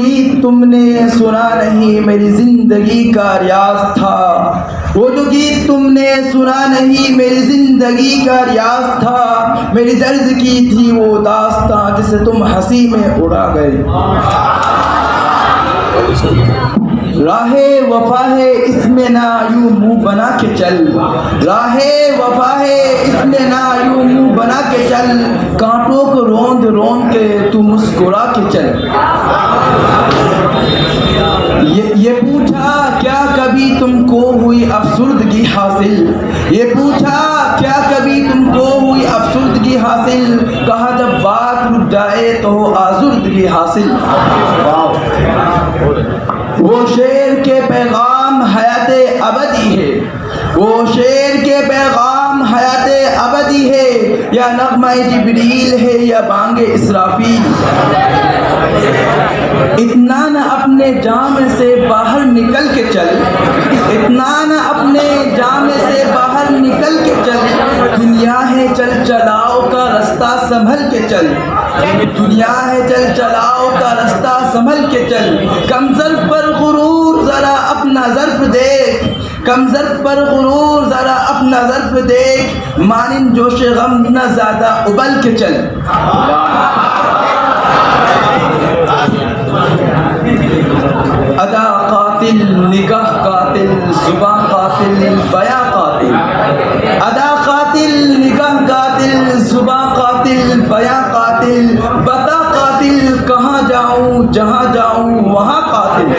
گیت تم نے سنا نہیں میری زندگی کا ریاض تھا، وہ جو گیت تم نے سنا نہیں میری زندگی کا ریاض تھا، میری درد کی تھی وہ داستاں جسے تم ہنسی میں اڑا گئے۔ راہ وفا ہے اس میں نہ یوں منہ بنا کے چل، راہ وفا ہے اس میں نہ یوں منہ بنا کے چل، کانٹوں کو روند روند کے تو مسکرا کے چل۔ یہ پوچھا کیا کبھی تم کو ہوئی افسردگی حاصل، یہ پوچھا کیا کبھی تم کو ہوئی افسردگی حاصل، کہا جب بات رک جائے تو ہو آزردگی حاصل۔ وہ شعر کے پیغام حیات ابدی ہے، وہ شعر کے پیغام حیات ابدی ہے، یا نغمہ جبریل ہے یا بانگ اسرافیل۔ اتنا نہ اپنے جام سے باہر نکل کے چل، اتنا نہ اپنے جام سے باہر نکل کے چل، دنیا ہے چل چلاؤ کا رستہ سنبھل کے چل، دنیا ہے چل چلاؤ کا رستہ سنبھل کے چل۔ کم ظرف پر غرور ذرا اپنا ظرف دیکھ، کم ظرف پر غرور ذرا اپنا ظرف دیکھ، مانند جوش غم نہ زیادہ ابل کے چل۔ ادا قاتل نگاہ قاتل زباں قاتل بیاں قاتل، ادا قاتل نگاہ قاتل زباں قاتل بیاں قاتل، بتا قاتل کہاں جاؤں جہاں جاؤں وہاں قاتل۔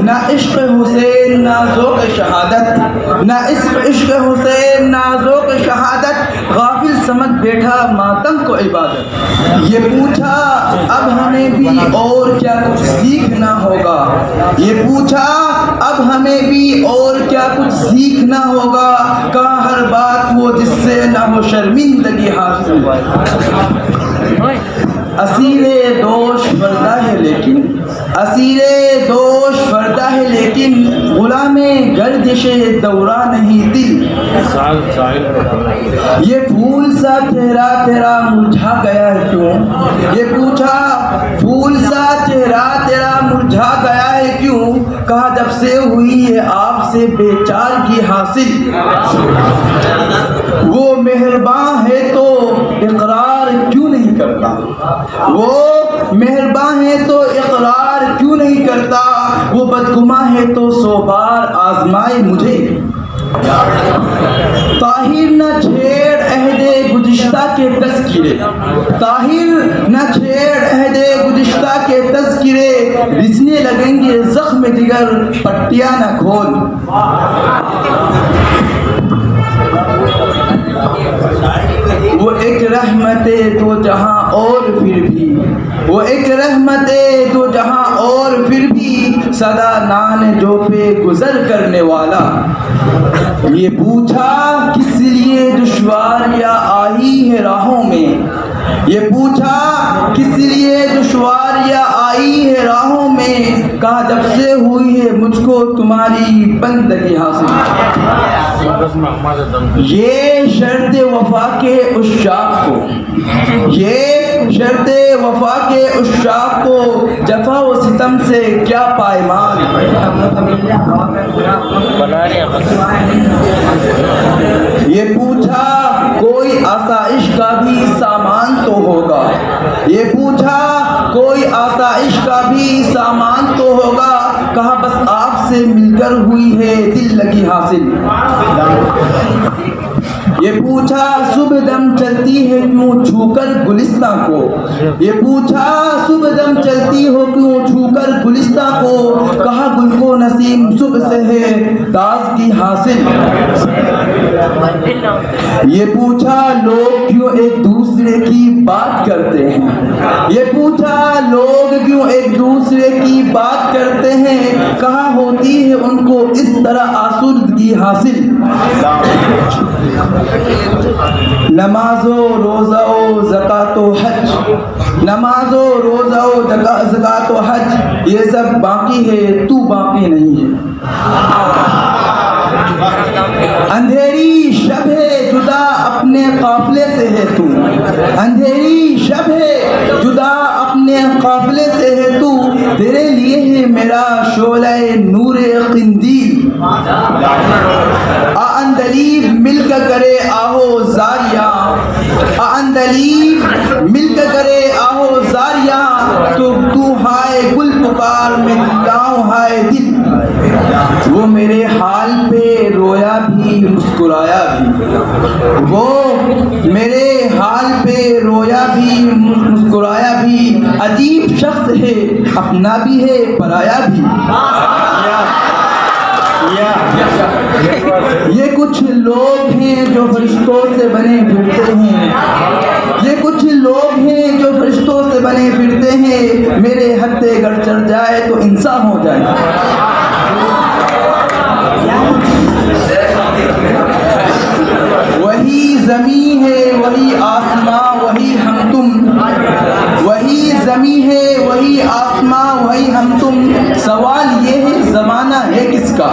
نہ عشق حسین نہ ذوق شہادت، نہ عشق حسین نہ ذوق شہادت، غافل سمجھ بیٹھا ماتم کو عبادت۔ یہ پوچھا اب ہمیں بھی اور کیا کچھ سیکھنا ہوگا، یہ پوچھا اب ہمیں بھی اور کیا کچھ سیکھنا ہوگا، کہاں ہر بات وہ جس سے نہ ہو شرمندگی حاصل۔ اسیر دوش فردہ ہے لیکن، اسیر دوش فردہ ہے لیکن، غلام گردش دورہ نہیں دل۔ یہ پھول سا چہرہ تیرا مرجھا گیا ہے کیوں، یہ پوچھا پھول سا چہرہ تیرا مرجھا گیا ہے کیوں، کہا جب سے ہوئی ہے آپ سے بے چارگی حاصل۔ وہ مہرباں ہے تو اقرار کیوں نہیں کرتا، وہ مہرباں ہے تو اقرار کیوں نہیں کرتا، وہ بدگماں ہے تو سو بار آزمائے مجھے۔ طاہر نہ چھیڑ عہد گزشتہ کے تذکرے، طاہر نہ چھیڑ عہد گزشتہ کے تذکرے، رسنے لگیں گے زخم جگر پٹیاں نہ کھول۔ وہ ایک رحمت دو جہاں اور پھر بھی، وہ ایک رحمت دو جہاں اور پھر بھی، صدا نان جو پہ گزر کرنے والا۔ یہ پوچھا کس لیے دشواریاں آئی ہے راہوں میں، یہ پوچھا کس لیے دشواریاں آئی ہے راہوں میں، کہا جب سے ہوئی ہے مجھ کو تمہاری بندگی حاصل۔ یہ شرط وفا کے عشاق کو، یہ شرط وفا کے عشاق کو، جفا و ستم سے کیا پائمان۔ یہ پوچھا کوئی آسائش کا بھی سامان تو ہوگا، یہ پوچھا کوئی آسائش کا بھی سامان تو ہوگا، کہا بس آپ سے مل کر ہوئی ہے دل لگی حاصل۔ یہ پوچھا صبح دم چلتی ہے کیوں چھو کر گلستاں کو، یہ پوچھا صبح دم چلتی ہو کیوں چھو کر گلستاں کو، کہا گل کو نسیم صبح سے ہے تازگی حاصل۔ یہ پوچھا لوگ کیوں ایک دوسرے کی بات کرتے ہیں، یہ پوچھا لوگ کیوں ایک دوسرے کی بات کرتے ہیں، کہاں ہوتی ہے ان کو اس طرح آسودگی حاصل۔ نماز و روزہ و زکوٰۃ و حج، نماز و روزہ و زکوٰۃ و حج، یہ سب باقی ہے تو باقی نہیں ہے۔ اندھیری شب ہے جدا اپنے قافلے سے ہے تو، اندھیری شب ہے جدا اپنے قافلے سے ہے تو، تیرے لیے ہے میرا شعلہ نور قندیل. اندلیب مل کر کرے آہو زاریاں، اندلیب مل کر کرے آہو زاریاں، تو ہائے گل پکار میں لاؤں ہائے دل. وہ میرے حال پہ رویا بھی مسکرایا بھی، وہ میرے حال پہ رویا بھی مسکرایا بھی. عجیب شخص ہے، اپنا بھی ہے پرایا بھی. یہ کچھ لوگ ہیں جو فرشتوں سے بنے پھرتے ہیں، یہ کچھ لوگ ہیں جو فرشتوں سے بنے پھرتے ہیں. میرے ہتھے گر چڑھ جائے تو انسان ہو جائے. وہی زمین ہے وہی آسماں وہی ہم تم، وہی زمین ہے وہی آسماں وہی ہم تم. سوال یہ ہے زمانہ ہے کس کا؟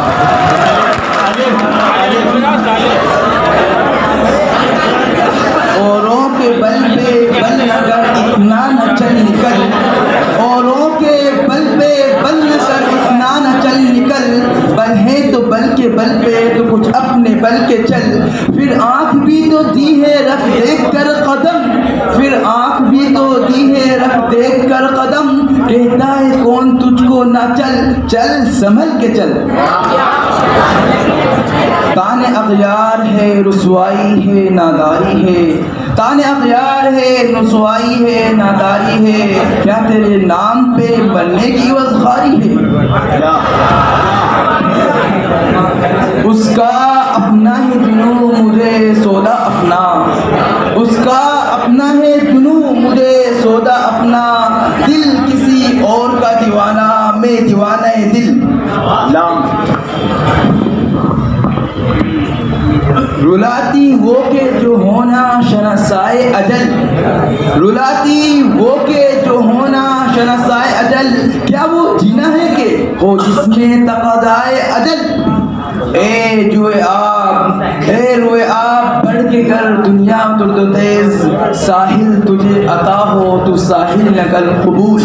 اوروں کے بل پہ بل کر اتنا نہ چل نکل، اوروں کے بل پہ بل کر اتنا نہ چل نکل. بل ہے تو بل کے بل پہ تو کچھ اپنے بل کے چل. پھر آنکھ بھی تو دی ہے رکھ دیکھ کر قدم، پھر آنکھ بھی تو دی ہے رکھ دیکھ کر قدم. کہتا ہے کون تجھ کو نہ چل، چل سنبھل کے چل. تانے اغیار ہے رسوائی ہے ناداری ہے، تانے اغیار ہے رسوائی ہے ناداری ہے. کیا تیرے نام پہ بننے کی وزخاری ہے؟ اس کا اپنا ہے جنوں مجھے سودا اپنا، اس کا اپنا ہے جنوں مجھے سودا اپنا. دل کسی اور کا دیوانہ میں دیوانہ دل. رلاتی وہ کہ جو ہونا شناسائے اجل، رلاتی وہ کہ جو ہونا شناسائے اجل. کیا وہ جینا ہے کہ ہو جس میں تقاضائے اجل؟ اے جوئے آب، اے روئے آب بڑھ کے کر دنیا ترد و تیز. ساحل تجھے عطا ہو تو ساحل نقل قبول.